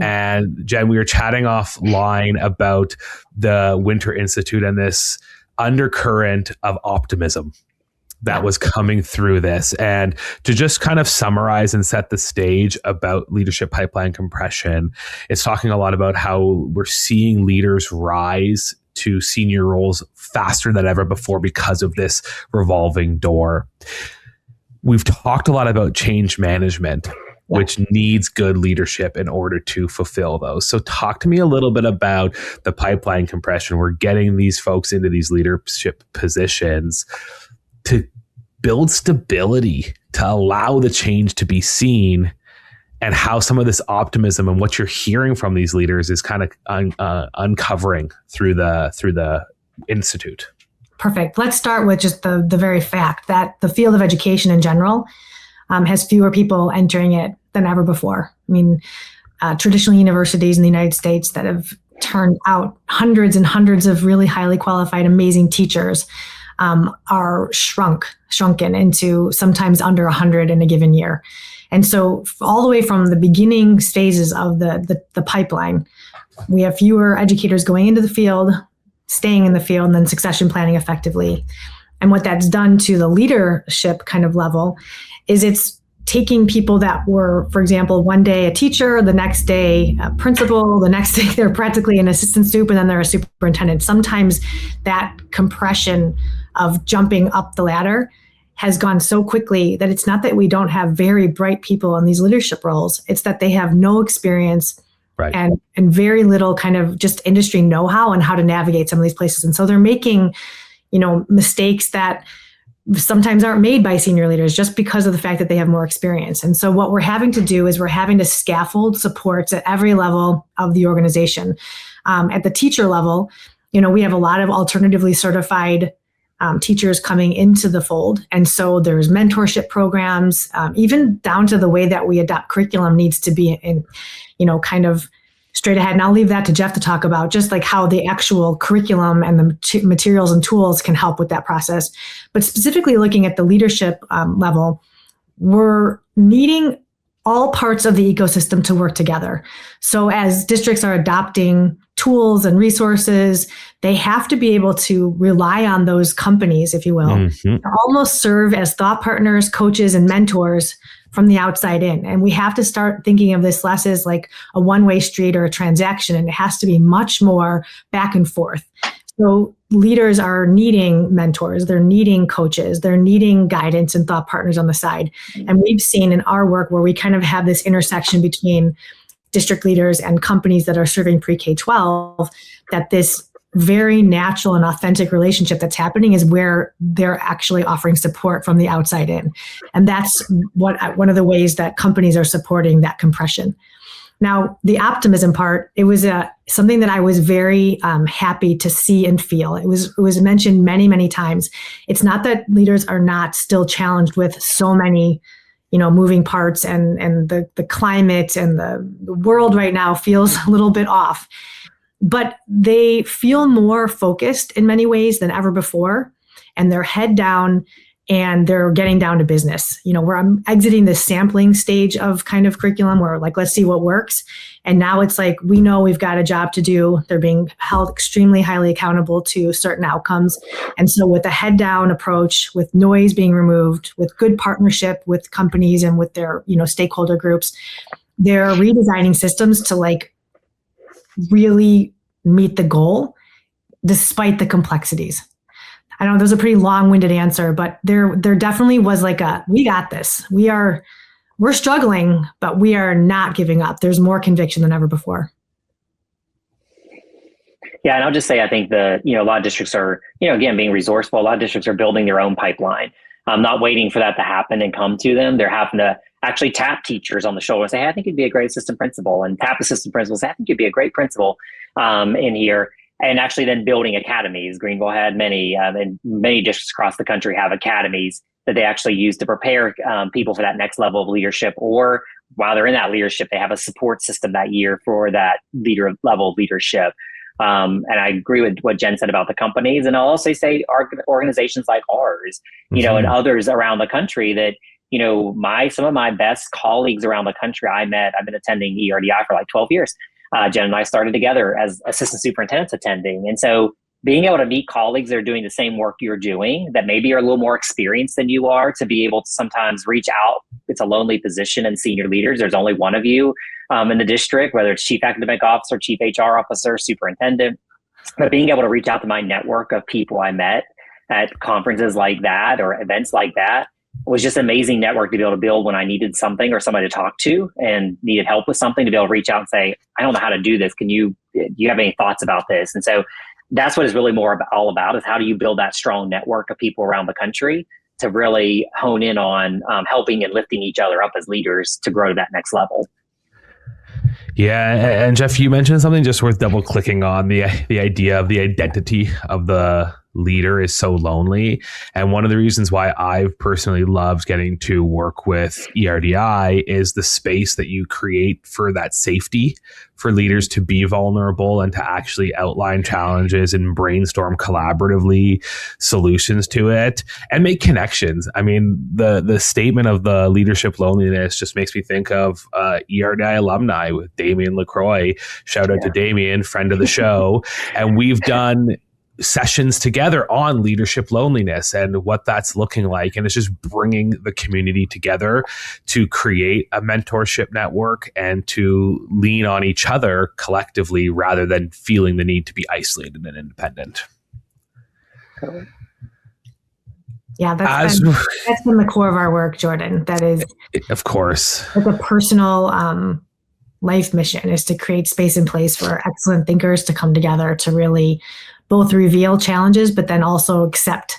And Jen, we were chatting offline about the Winter Institute and this undercurrent of optimism that was coming through this. And to just kind of summarize and set the stage about leadership pipeline compression, it's talking a lot about how we're seeing leaders rise to senior roles faster than ever before because of this revolving door. We've talked a lot about change management, which needs good leadership in order to fulfill those. So talk to me a little bit about the pipeline compression. We're getting these folks into these leadership positions to build stability, to allow the change to be seen, and how some of this optimism and what you're hearing from these leaders is kind of uncovering through the Institute. Perfect. Let's start with just the very fact that the field of education in general has fewer people entering it than ever before. I mean, traditional universities in the United States that have turned out hundreds and hundreds of really highly qualified, amazing teachers are shrunken into sometimes under 100 in a given year. And so all the way from the beginning phases of the pipeline, we have fewer educators going into the field, staying in the field, and then succession planning effectively. And what that's done to the leadership kind of level is it's taking people that were, for example, one day a teacher, the next day a principal, the next day they're practically an assistant sup, and then they're a superintendent. Sometimes that compression of jumping up the ladder has gone so quickly that it's not that we don't have very bright people in these leadership roles. It's that they have no experience and very little kind of just industry know-how and how to navigate some of these places. And so they're making, mistakes that sometimes aren't made by senior leaders just because of the fact that they have more experience. And so what we're having to do is we're having to scaffold supports at every level of the organization. At the teacher level, we have a lot of alternatively certified teachers coming into the fold. And so there's mentorship programs, even down to the way that we adopt curriculum needs to be in, kind of straight ahead. And I'll leave that to Jeff to talk about, just like how the actual curriculum and the materials and tools can help with that process. But specifically looking at the leadership level, we're needing all parts of the ecosystem to work together. So as districts are adopting tools and resources, they have to be able to rely on those companies, if you will, to almost serve as thought partners, coaches, and mentors from the outside in. And we have to start thinking of this less as like a one-way street or a transaction, and it has to be much more back and forth. So leaders are needing mentors, they're needing coaches, they're needing guidance and thought partners on the side. And we've seen in our work where we kind of have this intersection between district leaders and companies that are serving pre-K-12, that this very natural and authentic relationship that's happening is where they're actually offering support from the outside in. And that's one of the ways that companies are supporting that compression. Now, the optimism part, it was something that I was very happy to see and feel. It was mentioned many, many times. It's not that leaders are not still challenged with so many, moving parts, and the climate and the world right now feels a little bit off. But they feel more focused in many ways than ever before, and they're head down and they're getting down to business. Where I'm exiting the sampling stage of kind of curriculum where like, let's see what works. And now it's like, we know we've got a job to do. They're being held extremely highly accountable to certain outcomes. And so with a head down approach, with noise being removed, with good partnership with companies and with their, stakeholder groups, they're redesigning systems to like really meet the goal despite the complexities. I know there's a pretty long-winded answer, but there definitely was like we got this. We're struggling, but we are not giving up. There's more conviction than ever before. Yeah, and I'll just say, I think a lot of districts are, again, being resourceful. A lot of districts are building their own pipeline. Not waiting for that to happen and come to them. They're having to actually tap teachers on the shoulder and say, hey, I think you'd be a great assistant principal, and tap assistant principals. I think you'd be a great principal in here. And actually then building academies. Greenville had many, and many districts across the country have academies that they actually use to prepare people for that next level of leadership, or while they're in that leadership, they have a support system that year for that level of leadership. And I agree with what Jen said about the companies. And I'll also say organizations like ours, and others around the country that, some of my best colleagues around the country I've been attending ERDI for like 12 years. Jen and I started together as assistant superintendents attending. And so being able to meet colleagues that are doing the same work you're doing, that maybe are a little more experienced than you are, to be able to sometimes reach out. It's a lonely position in senior leaders. There's only one of you in the district, whether it's chief academic officer, chief HR officer, superintendent. But being able to reach out to my network of people I met at conferences like that or events like that was just an amazing network to be able to build when I needed something or somebody to talk to and needed help with something, to be able to reach out and say, I don't know how to do this. Do you have any thoughts about this? And so that's what it's really all about, is how do you build that strong network of people around the country to really hone in on helping and lifting each other up as leaders to grow to that next level. Yeah. And Jeff, you mentioned something just worth double clicking on, the idea of the identity of the leader is so lonely. And one of the reasons why I've personally loved getting to work with ERDI is the space that you create for that safety for leaders to be vulnerable and to actually outline challenges and brainstorm collaboratively solutions to it and make connections. I mean, the statement of the leadership loneliness just makes me think of ERDI alumni with Damien LaCroix. Shout out to Damien, friend of the show. And we've done sessions together on leadership loneliness and what that's looking like. And it's just bringing the community together to create a mentorship network and to lean on each other collectively rather than feeling the need to be isolated and independent. Yeah, that's been the core of our work, Jordan. That is, of course, like a personal life mission, is to create space and place for excellent thinkers to come together to really both reveal challenges, but then also accept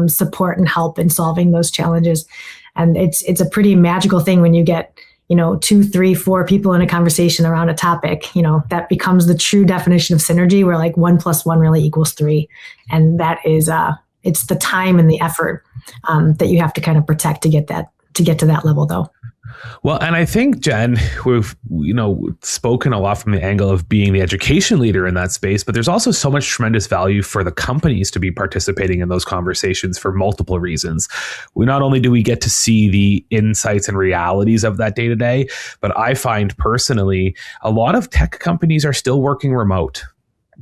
support and help in solving those challenges. And it's a pretty magical thing when you get, 2, 3, 4 people in a conversation around a topic, that becomes the true definition of synergy, where like 1 + 1 really equals 3. And that is, it's the time and the effort that you have to kind of protect to get to that level, though. Well, and I think, Jen, we've, spoken a lot from the angle of being the education leader in that space, but there's also so much tremendous value for the companies to be participating in those conversations for multiple reasons. Not only do we get to see the insights and realities of that day to day, but I find personally, a lot of tech companies are still working remote,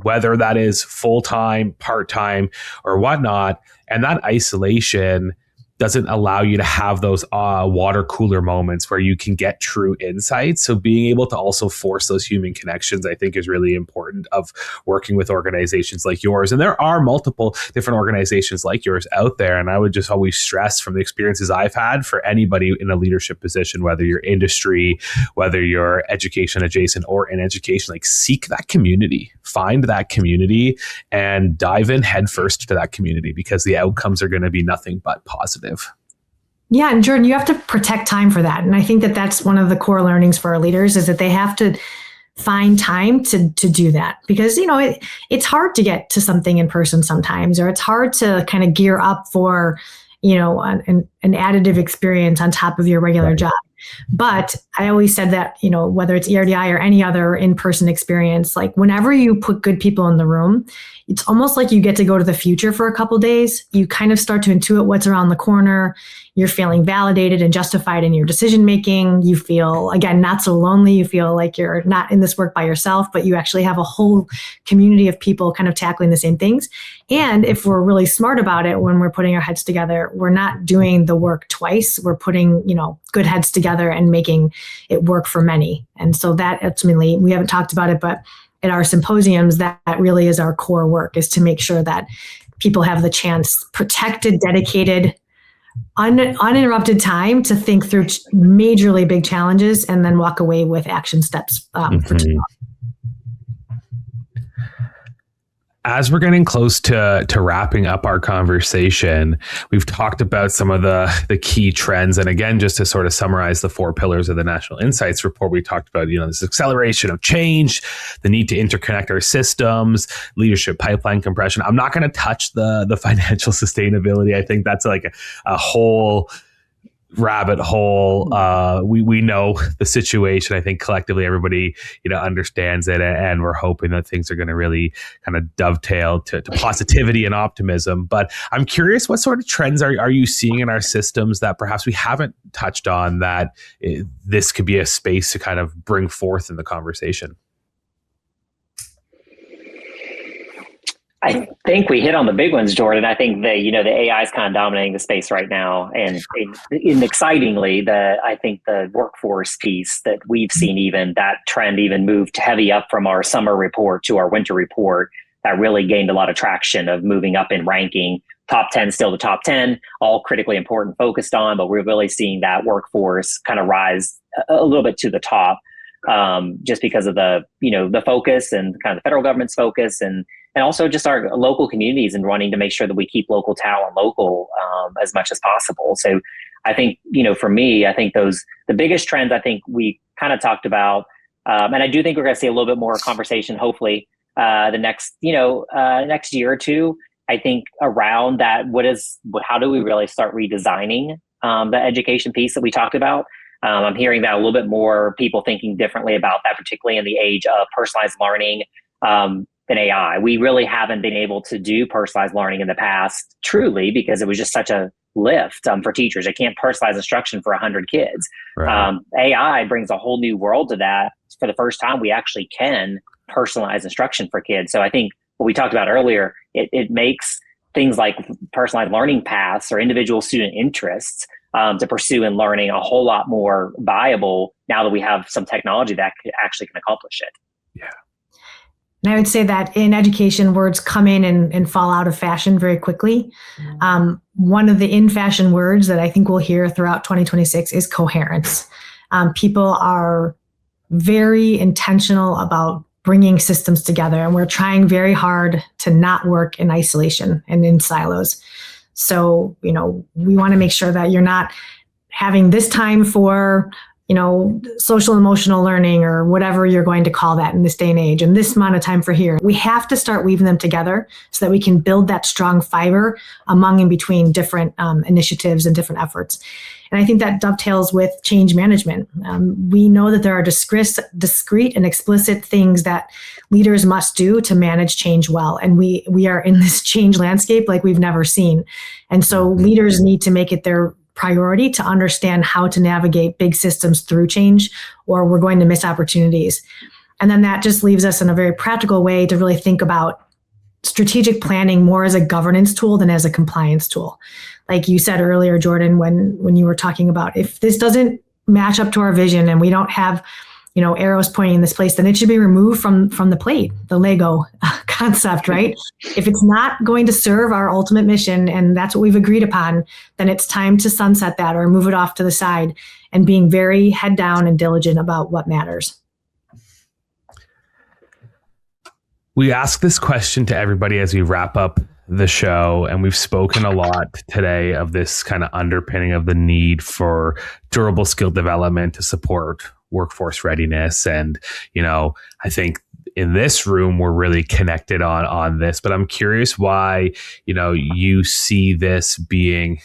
whether that is full-time, part-time, or whatnot. And that isolation doesn't allow you to have those water cooler moments where you can get true insights. So being able to also force those human connections, I think, is really important of working with organizations like yours. And there are multiple different organizations like yours out there. And I would just always stress from the experiences I've had, for anybody in a leadership position, whether you're industry, whether you're education adjacent or in education, like seek that community, find that community and dive in headfirst to that community, because the outcomes are going to be nothing but positive. Yeah. And Jordan, you have to protect time for that. And I think that that's one of the core learnings for our leaders, is that they have to find time to do that, because, it's hard to get to something in person sometimes, or it's hard to kind of gear up for, an additive experience on top of your regular job. But I always said that, whether it's ERDI or any other in-person experience, like whenever you put good people in the room, it's almost like you get to go to the future for a couple of days. You kind of start to intuit what's around the corner. You're feeling validated and justified in your decision making. You feel, again, not so lonely. You feel like you're not in this work by yourself, but you actually have a whole community of people kind of tackling the same things. And if we're really smart about it, when we're putting our heads together, we're not doing the work twice. We're putting, good heads together and making it work for many. And so that ultimately, we haven't talked about it, but at our symposiums, that really is our core work, is to make sure that people have the chance, protected, dedicated, uninterrupted time to think through majorly big challenges and then walk away with action steps for tomorrow. As we're getting close to wrapping up our conversation, we've talked about some of the key trends. And again, just to sort of summarize the 4 pillars of the National Insights Report, we talked about, this acceleration of change, the need to interconnect our systems, leadership pipeline compression. I'm not going to touch the financial sustainability. I think that's like a whole rabbit hole. We know the situation. I think collectively everybody understands it, and we're hoping that things are going to really kind of dovetail to positivity and optimism. But I'm curious, what sort of trends are you seeing in our systems that perhaps we haven't touched on, that this could be a space to kind of bring forth in the conversation? I think we hit on the big ones, Jordan. I think the AI is kind of dominating the space right now, and excitingly, I think the workforce piece that we've seen, even that trend even moved heavy up from our summer report to our winter report. That really gained a lot of traction of moving up in ranking. Top 10 still the top 10, all critically important, focused on, but we're really seeing that workforce kind of rise a little bit to the top, just because of the focus and kind of the federal government's focus, and also just our local communities and wanting to make sure that we keep local talent local as much as possible. So I think, for me, I think the biggest trends I think we kind of talked about, and I do think we're going to see a little bit more conversation, hopefully, the next year or two, I think around that, how do we really start redesigning the education piece that we talked about? I'm hearing that a little bit more, people thinking differently about that, particularly in the age of personalized learning than AI. We really haven't been able to do personalized learning in the past, truly, because it was just such a lift for teachers. I can't personalize instruction for 100 kids. Right. AI brings a whole new world to that. For the first time, we actually can personalize instruction for kids. So I think what we talked about earlier, it makes things like personalized learning paths or individual student interests to pursue in learning a whole lot more viable now that we have some technology that actually can accomplish it. Yeah. And I would say that in education, words come in and fall out of fashion very quickly. One of the in-fashion words that I think we'll hear throughout 2026 is coherence. People are very intentional about bringing systems together, and we're trying very hard to not work in isolation and in silos. So, we want to make sure that you're not having this time for social emotional learning or whatever you're going to call that in this day and age, and this amount of time for here. We have to start weaving them together so that we can build that strong fiber among and between different initiatives and different efforts. And I think that dovetails with change management. We know that there are discrete and explicit things that leaders must do to manage change well. And we are in this change landscape like we've never seen. And so leaders need to make it their priority to understand how to navigate big systems through change, or we're going to miss opportunities. And then that just leaves us in a very practical way to really think about strategic planning more as a governance tool than as a compliance tool. Like you said earlier, Jordan, when you were talking about, if this doesn't match up to our vision and we don't have, arrows pointing in this place, then it should be removed from the plate, the Lego concept, right? If it's not going to serve our ultimate mission and that's what we've agreed upon, then it's time to sunset that or move it off to the side, and being very head down and diligent about what matters. We ask this question to everybody as we wrap up the show, and we've spoken a lot today of this kind of underpinning of the need for durable skill development to support workforce readiness. And, I think in this room, we're really connected on this, but I'm curious why, you see this being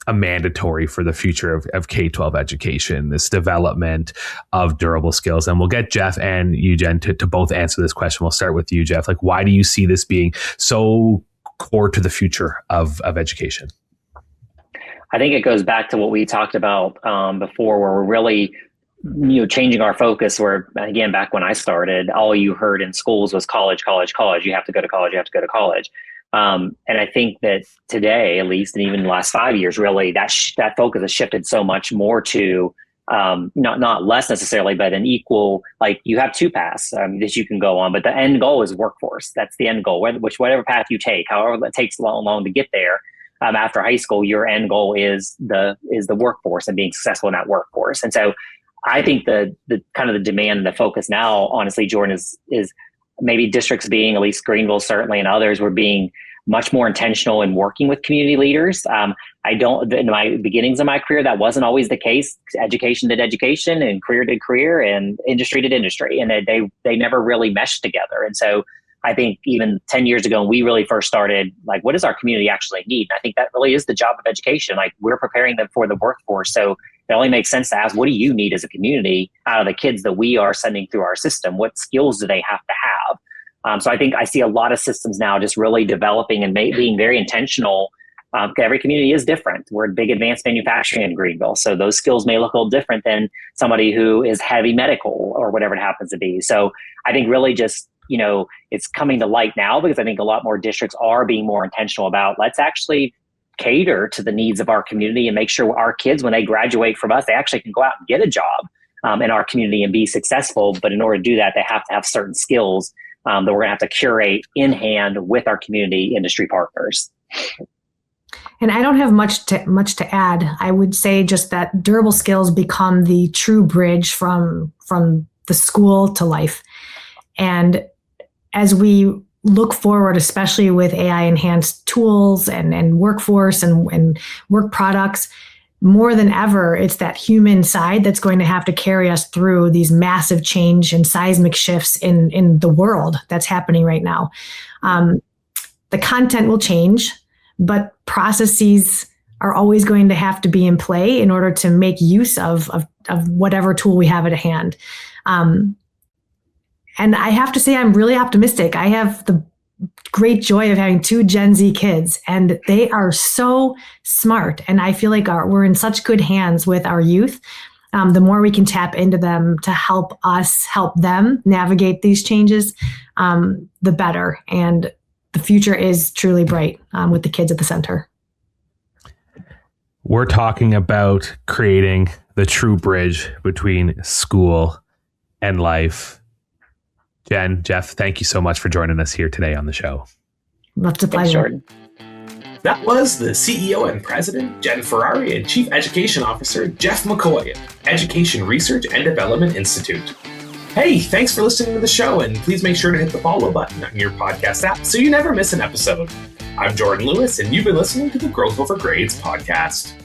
a mandatory for the future of K-12 education, this development of durable skills. And we'll get Jeff and you, Jen, to both answer this question. We'll start with you, Jeff. Like, why do you see this being so core to the future of education? I think it goes back to what we talked about before, where we're really changing our focus. Where, again, back when I started, all you heard in schools was college, college, college. You have to go to college. You have to go to college. And I think that today, at least, and even the last 5 years, really, that focus has shifted so much more to not less necessarily, but an equal, like you have two paths that you can go on, but the end goal is workforce. That's the end goal, whatever path you take, however it takes long to get there. After high school, your end goal is the workforce and being successful in that workforce. And so I think the kind of the demand and the focus now, honestly, Jordan, is maybe districts being, at least Greenville certainly, and others, were being much more intentional in working with community leaders. In my beginnings of my career, that wasn't always the case. Education did education, and career did career, and industry did industry, and they never really meshed together. And so I think even 10 years ago, when we really first started, like, what does our community actually need? And I think that really is the job of education. Like, we're preparing them for the workforce. So it only makes sense to ask, what do you need as a community out of the kids that we are sending through our system? What skills do they have to have? So I think I see a lot of systems now just really developing and being very intentional. Every community is different. We're big advanced manufacturing in Greenville, so those skills may look a little different than somebody who is heavy medical or whatever it happens to be. So I think really just, it's coming to light now, because I think a lot more districts are being more intentional about, let's actually cater to the needs of our community and make sure our kids, when they graduate from us, they actually can go out and get a job in our community and be successful. But in order to do that, they have to have certain skills that we're going to have to curate in hand with our community industry partners. And I don't have much to add. I would say just that durable skills become the true bridge from the school to life. And as we look forward, especially with AI enhanced tools and workforce and work products, more than ever, it's that human side that's going to have to carry us through these massive change and seismic shifts in the world that's happening right now. The content will change, but processes are always going to have to be in play in order to make use of whatever tool we have at hand. And I have to say, I'm really optimistic. I have the great joy of having 2 Gen Z kids, and they are so smart. And I feel like we're in such good hands with our youth. The more we can tap into them to help us help them navigate these changes, the better. And the future is truly bright with the kids at the center. We're talking about creating the true bridge between school and life. Jen, Jeff, thank you so much for joining us here today on the show. It's a pleasure. That was the CEO and President, Jen Ferrari, and Chief Education Officer, Jeff McCoy, Education Research and Development Institute. Hey, thanks for listening to the show, and please make sure to hit the follow button on your podcast app so you never miss an episode. I'm Jordan Lewis, and you've been listening to the Growth Over Grades podcast.